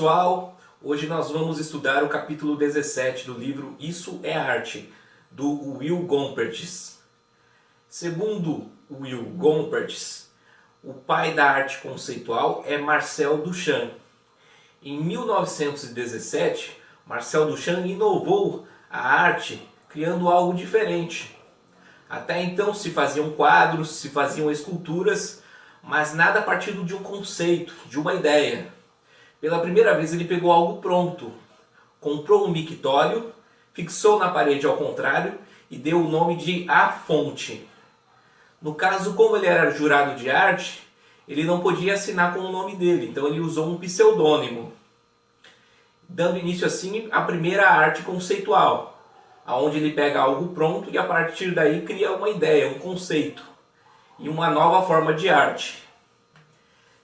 pessoal, hoje nós vamos estudar o capítulo 17 do livro Isso é Arte, do Will Gompertz. Segundo Will Gompertz, o pai da arte conceitual é Marcel Duchamp. Em 1917, Marcel Duchamp inovou a arte criando algo diferente. Até então se faziam quadros, se faziam esculturas, mas nada a partir de um conceito, de uma ideia. Pela primeira vez ele pegou algo pronto, comprou um mictório, fixou na parede ao contrário e deu o nome de A Fonte. No caso, como ele era jurado de arte, ele não podia assinar com o nome dele, então ele usou um pseudônimo, dando início assim à primeira arte conceitual, onde ele pega algo pronto e a partir daí cria uma ideia, um conceito e uma nova forma de arte.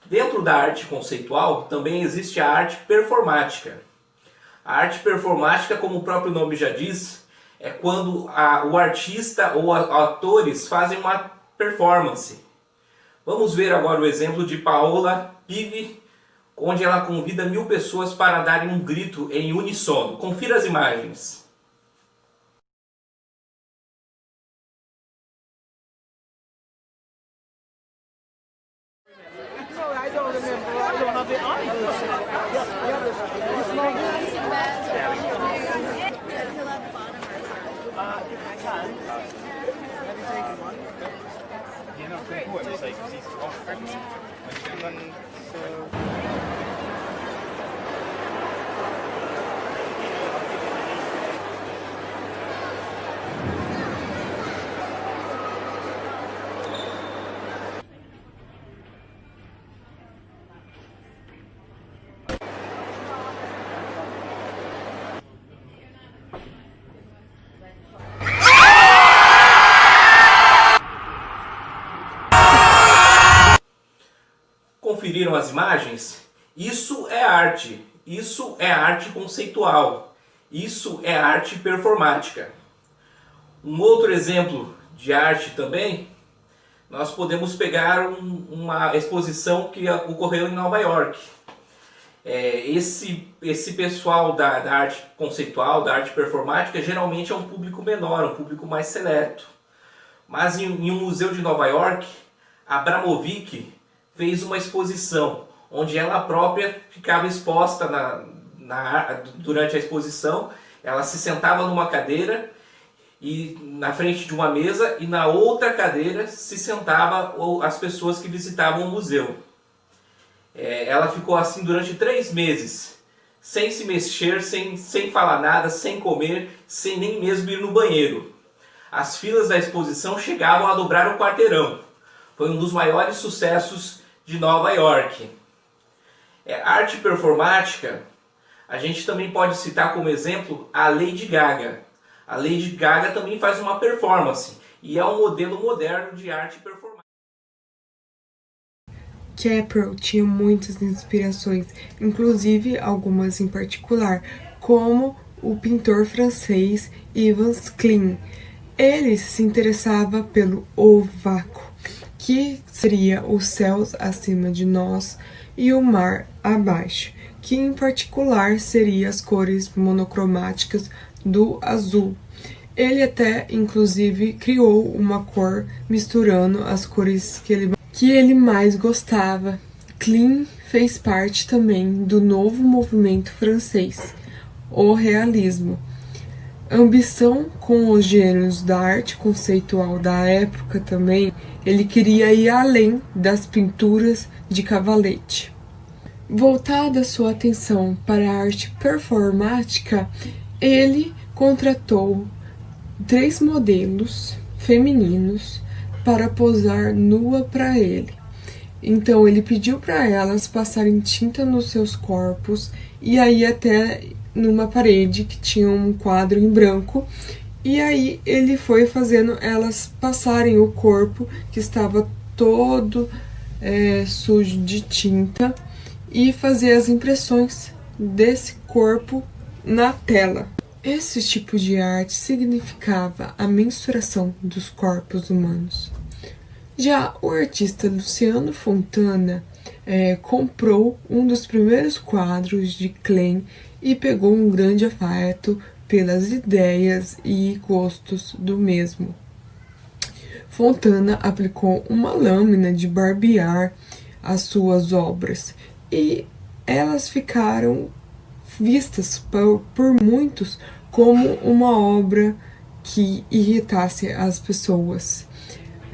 Dentro da arte conceitual também existe a arte performática. A arte performática, como o próprio nome já diz, é quando o artista ou atores fazem uma performance. Vamos ver agora o exemplo de Paola Pivi, onde ela convida 1000 pessoas para darem um grito em uníssono. Confira as imagens. Conferiram as imagens? Isso é arte. Isso é arte conceitual. Isso é arte performática. Um outro exemplo de arte também, nós podemos pegar uma exposição que ocorreu em Nova York. Esse pessoal da arte conceitual, da arte performática, geralmente é um público menor, um público mais seleto. Mas em um museu de Nova York, Abramovic fez uma exposição, onde ela própria ficava exposta durante a exposição. Ela se sentava numa cadeira e na frente de uma mesa, e na outra cadeira se sentava as pessoas que visitavam o museu. Ela ficou assim durante 3 meses, sem se mexer, sem falar nada, sem comer, sem nem mesmo ir no banheiro. As filas da exposição chegavam a dobrar o quarteirão. Foi um dos maiores sucessos de Nova York. Arte performática, a gente também pode citar como exemplo a Lady Gaga. A Lady Gaga também faz uma performance e é um modelo moderno de arte performática. Capra tinha muitas inspirações, inclusive algumas em particular, como o pintor francês Yves Klein. Ele se interessava pelo vácuo, que seria os céus acima de nós e o mar abaixo, que em particular seria as cores monocromáticas do azul. Ele até, inclusive, criou uma cor misturando as cores que ele mais gostava. Klein fez parte também do novo movimento francês, o realismo. Ambição com os gêneros da arte conceitual da época também, ele queria ir além das pinturas de cavalete. Voltada sua atenção para a arte performática, ele contratou 3 modelos femininos para posar nua para ele. Então ele pediu para elas passarem tinta nos seus corpos e aí até numa parede que tinha um quadro em branco, e aí ele foi fazendo elas passarem o corpo que estava todo sujo de tinta e fazer as impressões desse corpo na tela. Esse tipo de arte significava a mensuração dos corpos humanos. Já o artista Luciano Fontana comprou um dos primeiros quadros de Klein e pegou um grande afeto pelas ideias e gostos do mesmo. Fontana aplicou uma lâmina de barbear às suas obras e elas ficaram vistas por muitos como uma obra que irritasse as pessoas.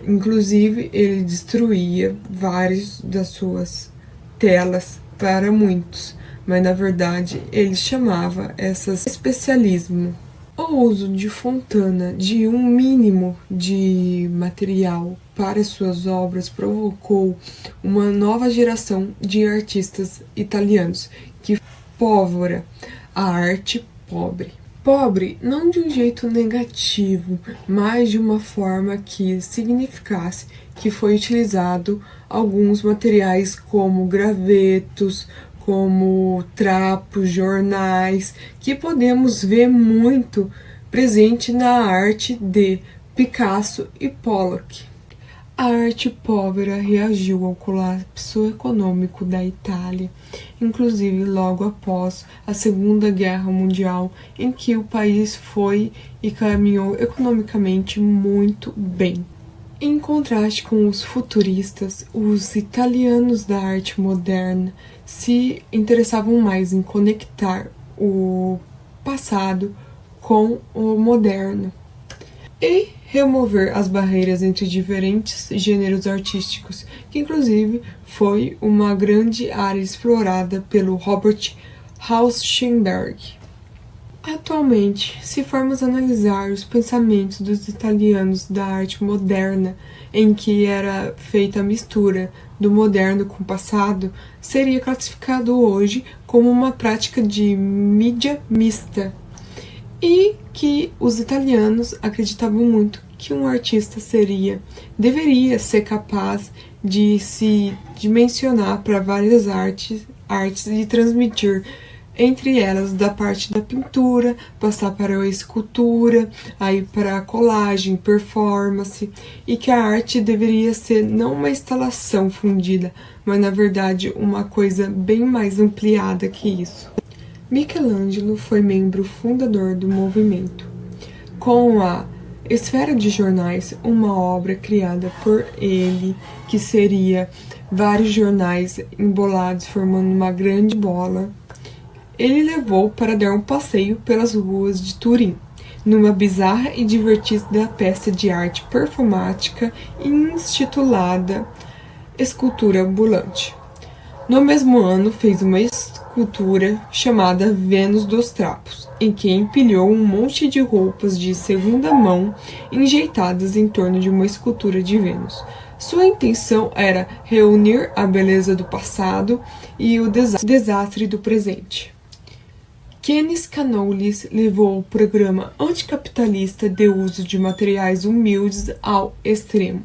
Inclusive, ele destruía várias das suas telas para muitos, mas na verdade ele chamava essas especialismo. O uso de Fontana de um mínimo de material para suas obras provocou uma nova geração de artistas italianos que pólvora a arte pobre. Pobre não de um jeito negativo, mas de uma forma que significasse que foi utilizado alguns materiais como gravetos, como trapos, jornais, que podemos ver muito presente na arte de Picasso e Pollock. A arte povera reagiu ao colapso econômico da Itália, inclusive logo após a Segunda Guerra Mundial, em que o país foi e caminhou economicamente muito bem. Em contraste com os futuristas, os italianos da arte moderna se interessavam mais em conectar o passado com o moderno e remover as barreiras entre diferentes gêneros artísticos, que inclusive foi uma grande área explorada pelo Robert Rauschenberg. Atualmente, se formos analisar os pensamentos dos italianos da arte moderna, em que era feita a mistura do moderno com o passado, seria classificado hoje como uma prática de mídia mista, e que os italianos acreditavam muito que um artista deveria ser capaz de se dimensionar para várias artes e transmitir entre elas da parte da pintura, passar para a escultura, aí para a colagem, performance, e que a arte deveria ser não uma instalação fundida, mas na verdade uma coisa bem mais ampliada que isso. Michelangelo foi membro fundador do movimento. Com a Esfera de Jornais, uma obra criada por ele, que seria vários jornais embolados formando uma grande bola, ele levou para dar um passeio pelas ruas de Turim, numa bizarra e divertida peça de arte performática intitulada Escultura Ambulante. No mesmo ano, fez uma escultura chamada Vênus dos Trapos, em que empilhou um monte de roupas de segunda mão enjeitadas em torno de uma escultura de Vênus. Sua intenção era reunir a beleza do passado e o desastre do presente. Kenneth Canoulis levou o programa anticapitalista de uso de materiais humildes ao extremo.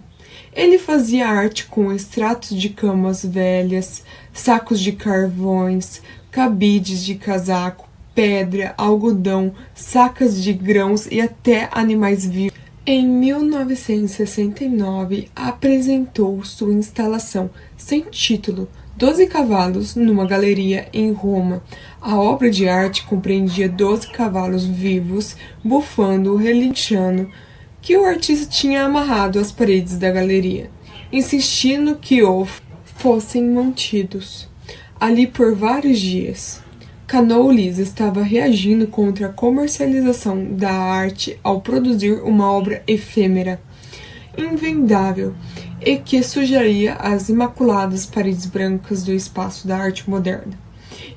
Ele fazia arte com extratos de camas velhas, sacos de carvões, cabides de casaco, pedra, algodão, sacas de grãos e até animais vivos. Em 1969, apresentou sua instalação sem título, 12 cavalos, numa galeria em Roma. A obra de arte compreendia 12 cavalos vivos, bufando, relinchando, que o artista tinha amarrado às paredes da galeria, insistindo que fossem mantidos ali por vários dias. Canoulis estava reagindo contra a comercialização da arte ao produzir uma obra efêmera, invendável, e que sujaria as imaculadas paredes brancas do espaço da arte moderna,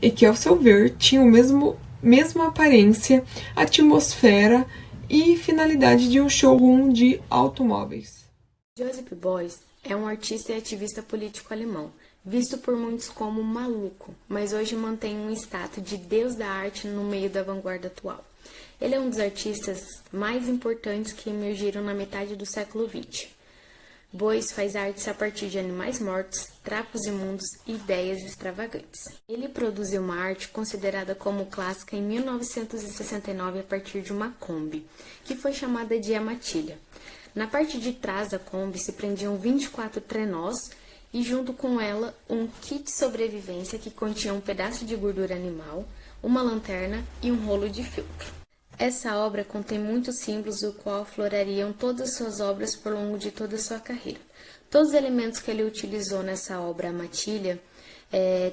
e que, ao seu ver, tinha a mesma aparência, atmosfera e finalidade de um showroom de automóveis. Joseph Beuys é um artista e ativista político alemão, visto por muitos como maluco, mas hoje mantém um status de deus da arte no meio da vanguarda atual. Ele é um dos artistas mais importantes que emergiram na metade do século XX. Beuys faz artes a partir de animais mortos, trapos imundos e ideias extravagantes. Ele produziu uma arte considerada como clássica em 1969 a partir de uma Kombi, que foi chamada de A Matilha. Na parte de trás da Kombi se prendiam 24 trenós e junto com ela um kit sobrevivência que continha um pedaço de gordura animal, uma lanterna e um rolo de filtro. Essa obra contém muitos símbolos o qual aflorariam todas as suas obras por longo de toda a sua carreira. Todos os elementos que ele utilizou nessa obra, a matilha,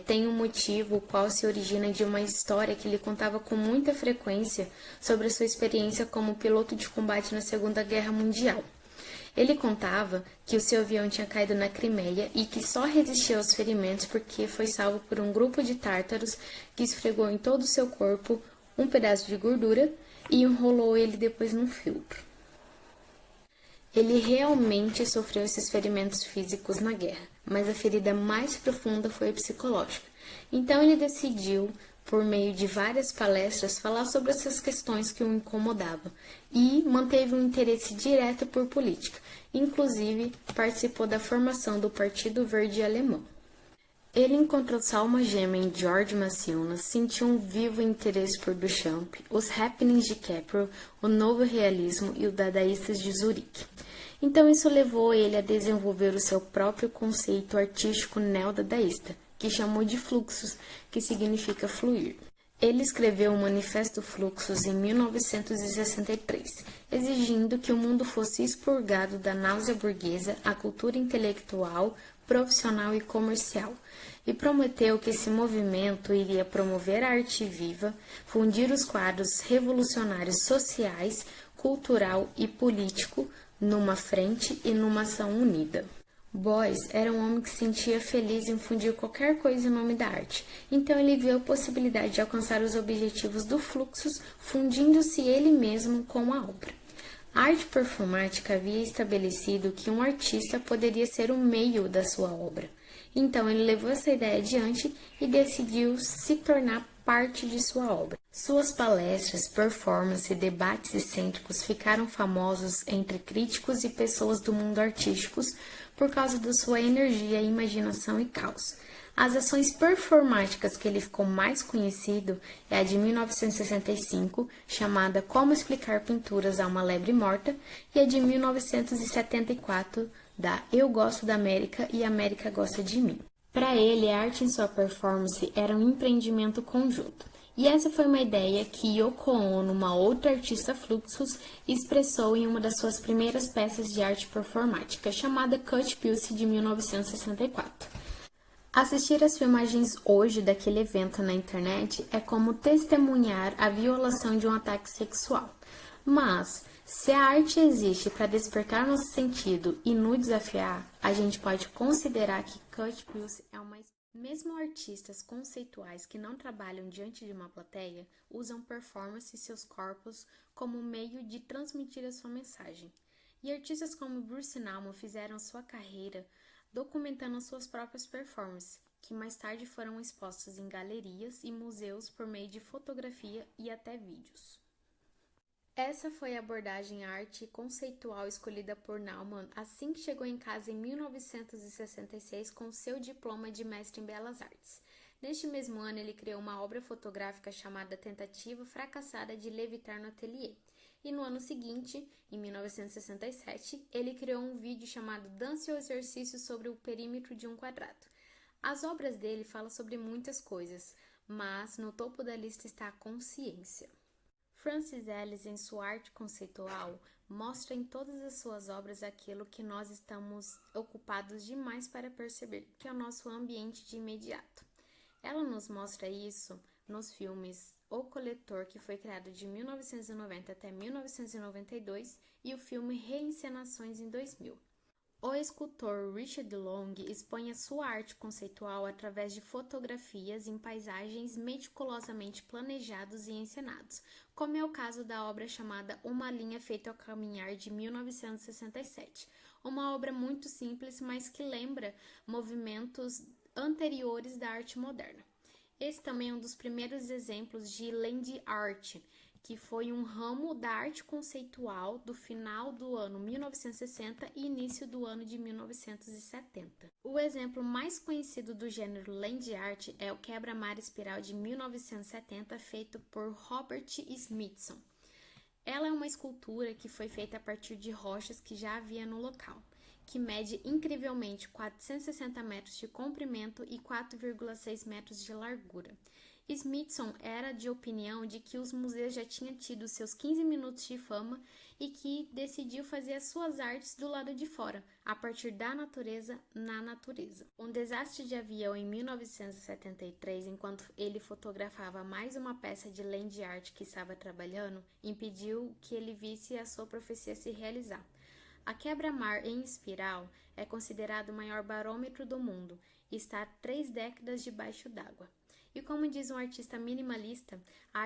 tem um motivo o qual se origina de uma história que ele contava com muita frequência sobre a sua experiência como piloto de combate na Segunda Guerra Mundial. Ele contava que o seu avião tinha caído na Crimeia e que só resistiu aos ferimentos porque foi salvo por um grupo de tártaros que esfregou em todo o seu corpo um pedaço de gordura e enrolou ele depois num filtro. Ele realmente sofreu esses ferimentos físicos na guerra, mas a ferida mais profunda foi a psicológica. Então ele decidiu, por meio de várias palestras, falar sobre essas questões que o incomodavam e manteve um interesse direto por política. Inclusive, participou da formação do Partido Verde Alemão. Ele encontrou sua alma gêmea em George Maciunas, sentiu um vivo interesse por Duchamp, os happenings de Caprio, o novo realismo e o dadaístas de Zurique. Então isso levou ele a desenvolver o seu próprio conceito artístico neodadaísta, que chamou de fluxos, que significa fluir. Ele escreveu o Manifesto Fluxos em 1963, exigindo que o mundo fosse expurgado da náusea burguesa, a cultura intelectual, profissional e comercial, e prometeu que esse movimento iria promover a arte viva, fundir os quadros revolucionários sociais, cultural e político numa frente e numa ação unida. Beuys era um homem que se sentia feliz em fundir qualquer coisa em nome da arte, então ele viu a possibilidade de alcançar os objetivos do Fluxus, fundindo-se ele mesmo com a obra. A arte performática havia estabelecido que um artista poderia ser o meio da sua obra. Então ele levou essa ideia adiante e decidiu se tornar parte de sua obra. Suas palestras, performances e debates excêntricos ficaram famosos entre críticos e pessoas do mundo artísticos por causa da sua energia, imaginação e caos. As ações performáticas que ele ficou mais conhecido é a de 1965, chamada Como Explicar Pinturas a uma Lebre Morta, e a de 1974, da Eu Gosto da América e a América Gosta de Mim. Para ele, a arte em sua performance era um empreendimento conjunto. E essa foi uma ideia que Yoko Ono, uma outra artista Fluxus, expressou em uma das suas primeiras peças de arte performática, chamada Cut Pulse, de 1964. Assistir às filmagens hoje daquele evento na internet é como testemunhar a violação de um ataque sexual. Mas, se a arte existe para despertar nosso sentido e nos desafiar, a gente pode considerar que Cut Pulse é uma... Mesmo artistas conceituais que não trabalham diante de uma plateia usam performance e seus corpos como meio de transmitir a sua mensagem. E artistas como Bruce Nauman fizeram sua carreira documentando suas próprias performances, que mais tarde foram expostas em galerias e museus por meio de fotografia e até vídeos. Essa foi a abordagem à arte conceitual escolhida por Nauman assim que chegou em casa em 1966 com seu diploma de mestre em Belas Artes. Neste mesmo ano, ele criou uma obra fotográfica chamada Tentativa Fracassada de Levitar no Ateliê. E no ano seguinte, em 1967, ele criou um vídeo chamado Dance ou Exercício sobre o Perímetro de um Quadrado. As obras dele falam sobre muitas coisas, mas no topo da lista está a consciência. Francis Ellis, em sua arte conceitual, mostra em todas as suas obras aquilo que nós estamos ocupados demais para perceber, que é o nosso ambiente de imediato. Ela nos mostra isso nos filmes O Coletor, que foi criado de 1990 até 1992, e o filme Reencenações em 2000. O escultor Richard Long expõe a sua arte conceitual através de fotografias em paisagens meticulosamente planejados e encenados, como é o caso da obra chamada Uma Linha Feita ao Caminhar, de 1967. Uma obra muito simples, mas que lembra movimentos anteriores da arte moderna. Esse também é um dos primeiros exemplos de land art, que foi um ramo da arte conceitual do final do ano 1960 e início do ano de 1970. O exemplo mais conhecido do gênero land art é o quebra-mar espiral de 1970, feito por Robert Smithson. Ela é uma escultura que foi feita a partir de rochas que já havia no local, que mede incrivelmente 460 metros de comprimento e 4,6 metros de largura. Smithson era de opinião de que os museus já tinham tido seus 15 minutos de fama e que decidiu fazer as suas artes do lado de fora, a partir da natureza, na natureza. Um desastre de avião em 1973, enquanto ele fotografava mais uma peça de land art que estava trabalhando, impediu que ele visse a sua profecia se realizar. A quebra-mar em espiral é considerado o maior barômetro do mundo e está há 3 décadas debaixo d'água. E como diz um artista minimalista, a